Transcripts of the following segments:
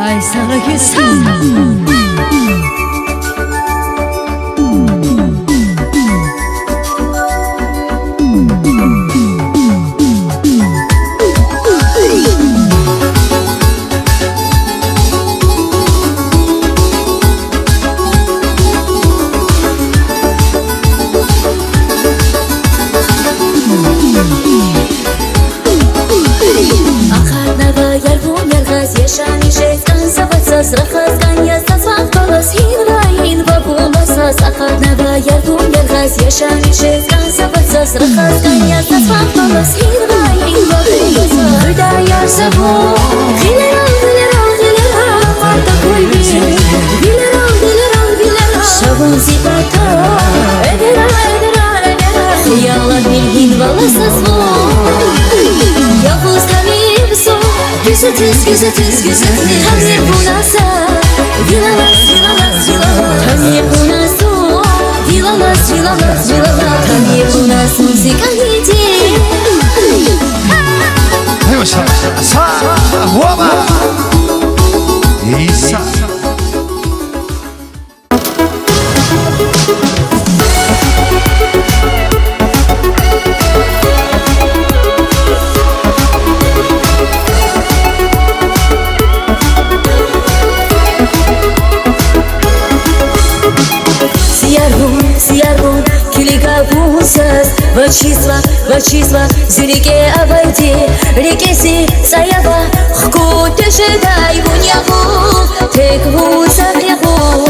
Ay sana gitsin. Срахас каньяста свахталас хинраин вабумасас Ахаднава ярдум яргас яшамишес Кансабатса срахас каньяста свахталас хинраин вабумасас Хыда ярсабо Хилерал, хилерал, хилерал Марта куйби Хилерал, хилерал, хилерал Шабун зипата Эдера, эдера, эдера Хиялат билгин валасасво Яхустами всо Güzetiz, güzetiz, güzetiz Hamir bunasa Vilalas, vilalas, vilalas Hamir bunasu Vilalas, vilalas, vilalas Hamir bunas muzika hiti Hayırlı Sa Huama İsa В числа зюрике обойди Рекеси саява Хку тешедай вуньяху Тек вусахляху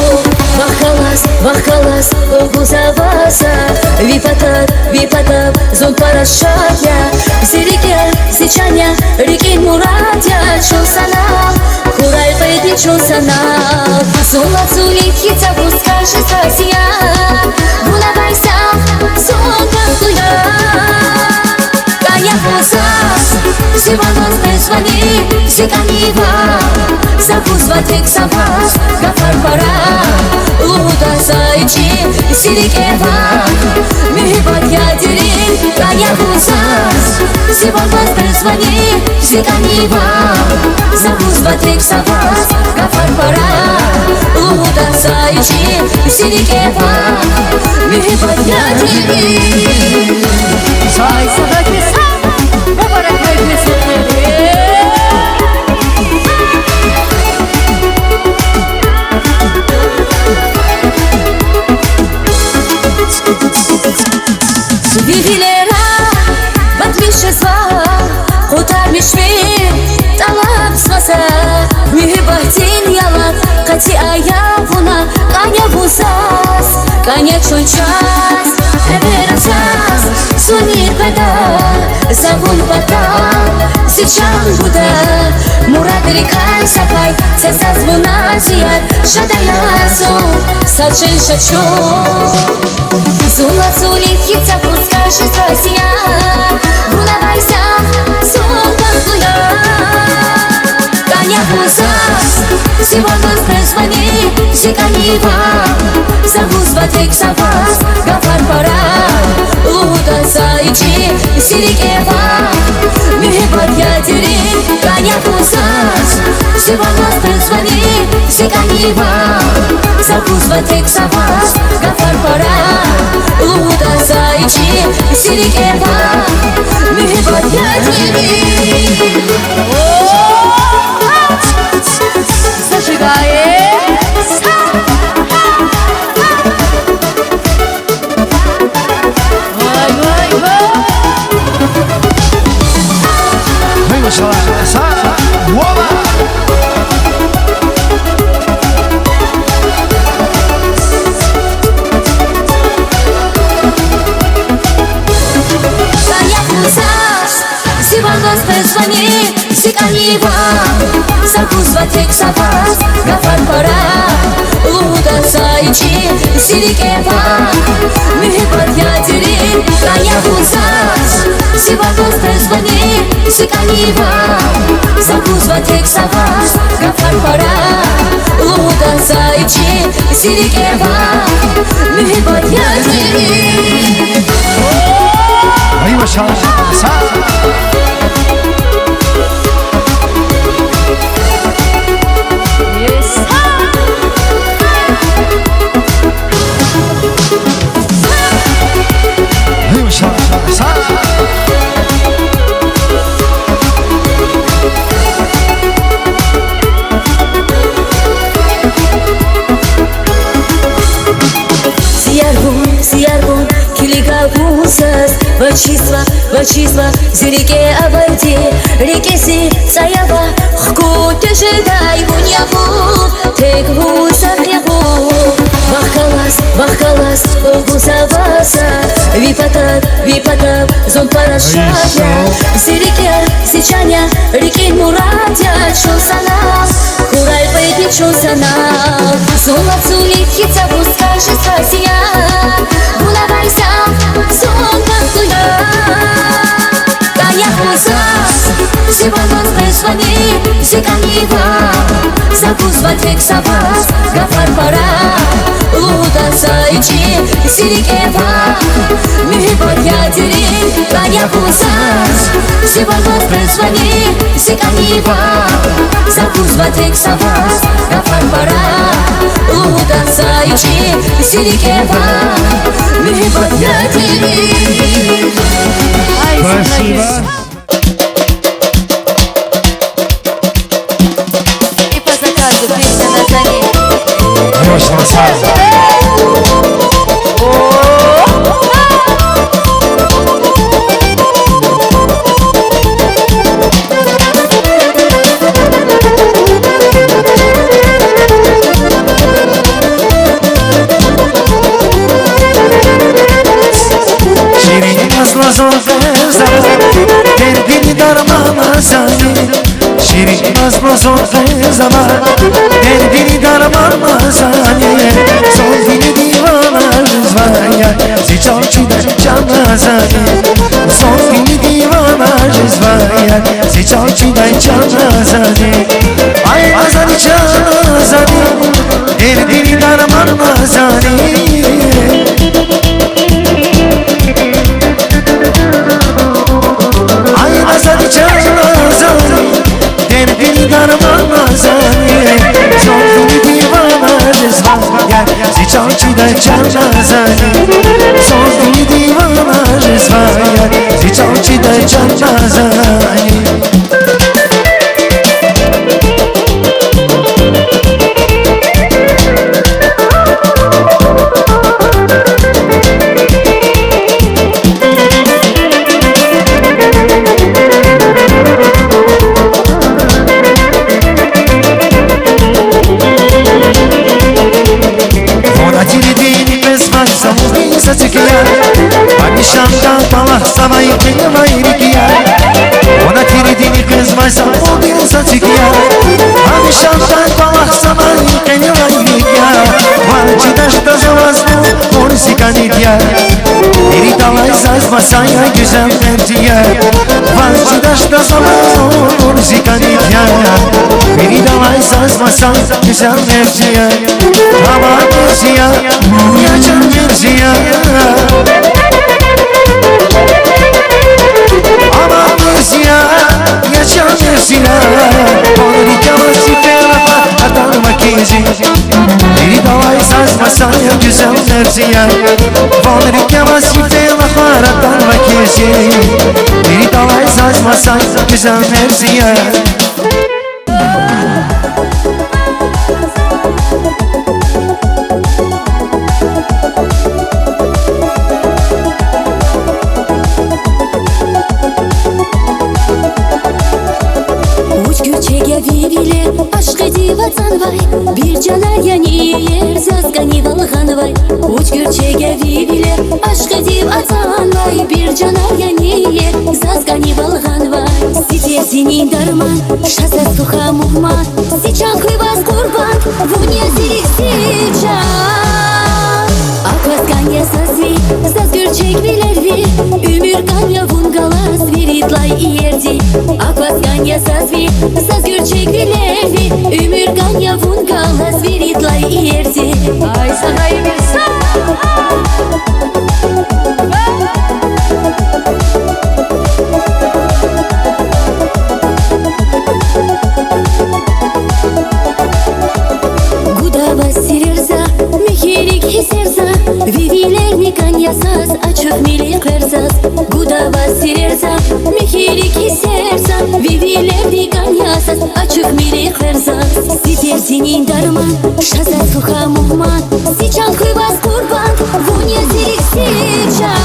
Вахкалас Огузаваса Випатат, випатат Зон парашатя Зюрике сичаня Реки муратя Чусана Хурай пойди чусана Зола цулихица Пускаши сасия Вунавайса Зон кахтуя Сиванос незвани, сиканива Закузват ексавас, гафарпара Луда сайчи, сирикева Михибат ядерин, канявусас Сиванос незвани, сиканива Закузват ексавас, гафарпара Луда сайчи, сирикева Михибат ядерин Ay sana gitsin. Mübarek meclisleri Vihilera batmishesva Qotarmishvim talabsvasa Mihibahtin yalat Qati ayavuna Kanya vusas Kanya chonchas Everasas Sunir bada Zavun bada Sichan buda Murad rikan sapay Cesas vunaziyat Shadayazo Sachen shacho Zula zulihitsa Пускаши сасия Вунавайса Султахтуя Каня вусас Сиванос незвани Сиканива Завузват ексавас Гафарпара Луда сайчи Сирикева Михибат ядерин Каня вусас Сиванос незвани Сиканива Завузват ексавас Гафарпара Луда сайчи Сирикева Михибат ядерин Зажигает. Sa Huama Сиванос незвани Сиканива Закузват ексавас Гафарпара Луда сайчи Сирикева Михибат ядерин Каня вусас Сиванос незвани Сиканива Закузват ексавас Гафарпара Луда сайчи Сирикева Михибат ядерин Hayırlı Sa числа, зирике обойди, реки си саява, хку тешедай гуньяху, тек гусахляху. Бахкалас, огусаваса, випатап, зон парашатя, зирикер, зичаня, реки муратя, чосана, курай пейти чосана, зула цулит хица пускаши сасия, булавайса, зон пахтуя, каняхуса, зибанон пресвани, зиканива, закусва тексавас, гафар пара. Луда сайчи, сирикева, михипот ядерин, каня хусас, сибалбас пресвани, сиканива, закусва тексавас, гафар пара. Луда сайчи, сирикева, михипот ядерин. Спасибо. И по заказу песня на заре. Хорошего сразу. Derdini darmazani, son dili divana rizvaya, zichonchidan chanazani, son dili divana rizvaya, zichonchidan chanazani, ay nazani chanazani, derdini darmazani. Ay nazani chanazani, derdini darmazani, son dili divana rizvaya, zichonchidan chanazani, son dili divana rizvaya, zichonchidan chanazani. Şam'dan palak savayı kıyma irikiya, ona tiridini kızmaysa o bir saçıkiya. Hani Şam'dan palak savayı kıyma irikiya, valçıdaşta zavazlı orsi kanidya. Diri dalay sazmasaya güzel merciye, valçıdaşta zavazlı orsi kanidya. Diri dalay sazmasaya güzel merciye, hava merciye, yaşam merciye. Masaya güzel merziye, Valrike vasife vaharatan vakisi, bir dalay saz masaya güzel merziye. Bir canar yanir zazgani valg'anvay uch gurchega viviler aşk edib atanvay bir canar yanir zazgani valg'anvay Site senin darman şasa suha muhman Sichan хлебас kurban vunya zirik sichan Akvasganya sazvi zaz gurcheg vilervi Ümür ganya vungalas viritlay ierdi Akvasganya sazvi zaz gurcheg vilervi Ümür ganya vungalas viritlay ierdi Ay sana iyi bir sağ. Ясас, açık milik versas Gudava sirersa, mihirik hissersa Viviler digan yasas, açık milik versas Siter senin darman, şasa suha muhman Sichan хлебас kurban, vunya zirik sichan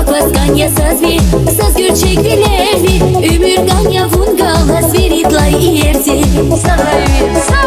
Akvas ganya sazvi, saz gürçek bilervi Ümür ganya vun galas veritlay iyerzi Сагай вирса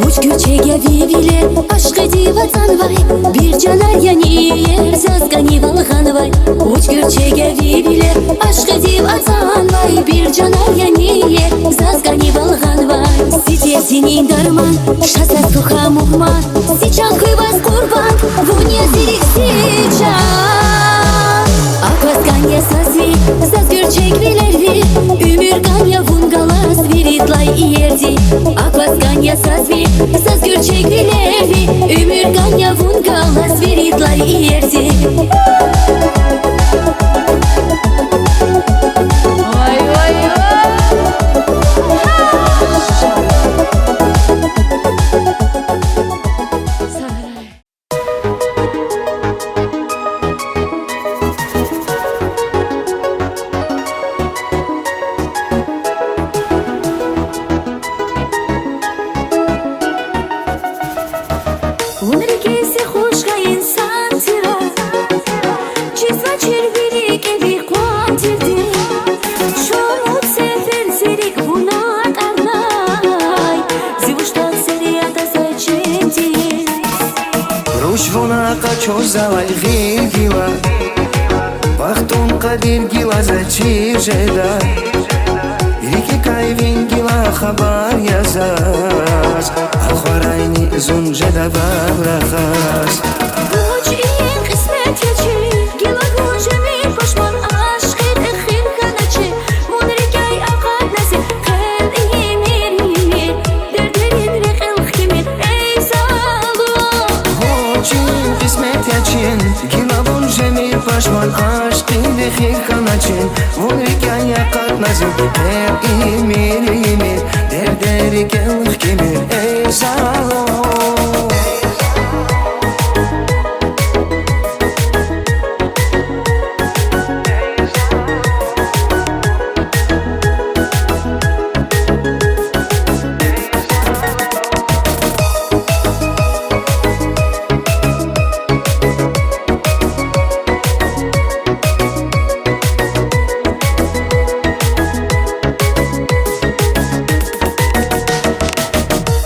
Uç gürçege viviler aşkı divatan vay Bir canar yani yer zazgani valgan vay Uç gürçege viviler aşkı divatan vay Bir canar yani yer zazgani valgan vay Site senin darman şasas tuha muhman Siçan kıyvaz kurban vunya zirik siçan Akvas ganya sazvi saz gürçek bilervi Ümür ganya vun galas veritlay iyerdi Akvas ganya sazvi saz gürçek bilervi Ümür ganya vun galas veritlay iyerdi Vay vay vay Сагай Умри кеси хушка инсан тира Чисва червили кеви квантирди Шомут сефер зерик вунак арнай Зивуштак серията заченти Руш вона качо завай гила Бахтун кадир гила зачижеда Ирики кайвин гила хабар язас Алхарайни зунжеда бабрахас Уч иен кисмет ячи Гила гунжеми пашман ашқир эхир каначи Мунрикай ақад наси Хел имир имир Дердерин рекел химир Эй салу Очень кисмет ячин Гила бунжеми пашман ашқин дехир каначин Мунрикай ақад наси Хел имир имир Дердери кел химир Эй салу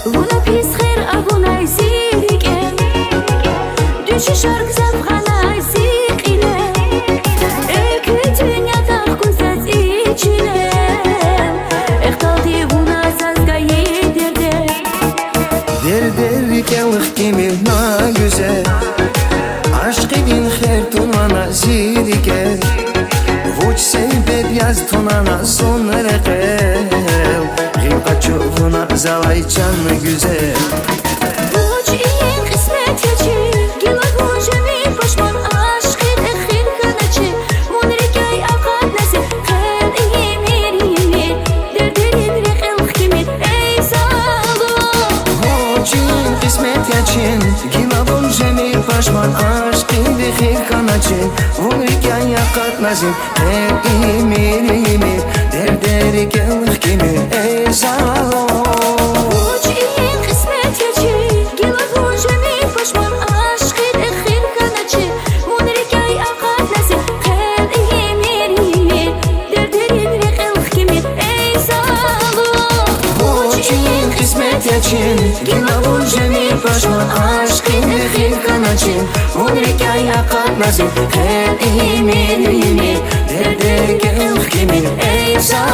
Вуна писхер авунай зирике Düşü şarkı zapğanay zikine Eki dünyada kunsaz içine Ektaldi vuna sazga yedirde Derderi kelih kimir na güzel Aşk edin her tunana zirike Vuç sevbed yaz tunana sonra kel Gimka çuvuna zalay canlı güzel Uç iyen kısmet yaçı Gila gunjemi paşman aşkir ehir kanaçı Munrikay akad nasi Khen imir imir Derderin rekel kimir Ey salu Очень kısmet yaçın Gila bunjemi paşman aşkın dehir kanaçın Vurken yakat nazim Her imir imir Derderi kelih kimir Ey salon Uç iyen kısmet yaçı Gila gunjemi paşman aşkir ehir kanaçı Munrikay akad nasi Khen imir imir Derderin rekel kimir Ey salu Очень kısmet yaçın Gila bunjemi paşman aşkın dehir kanaçın Vurken yakat nazim Her imir imir Derderi kelih kimir Ey salon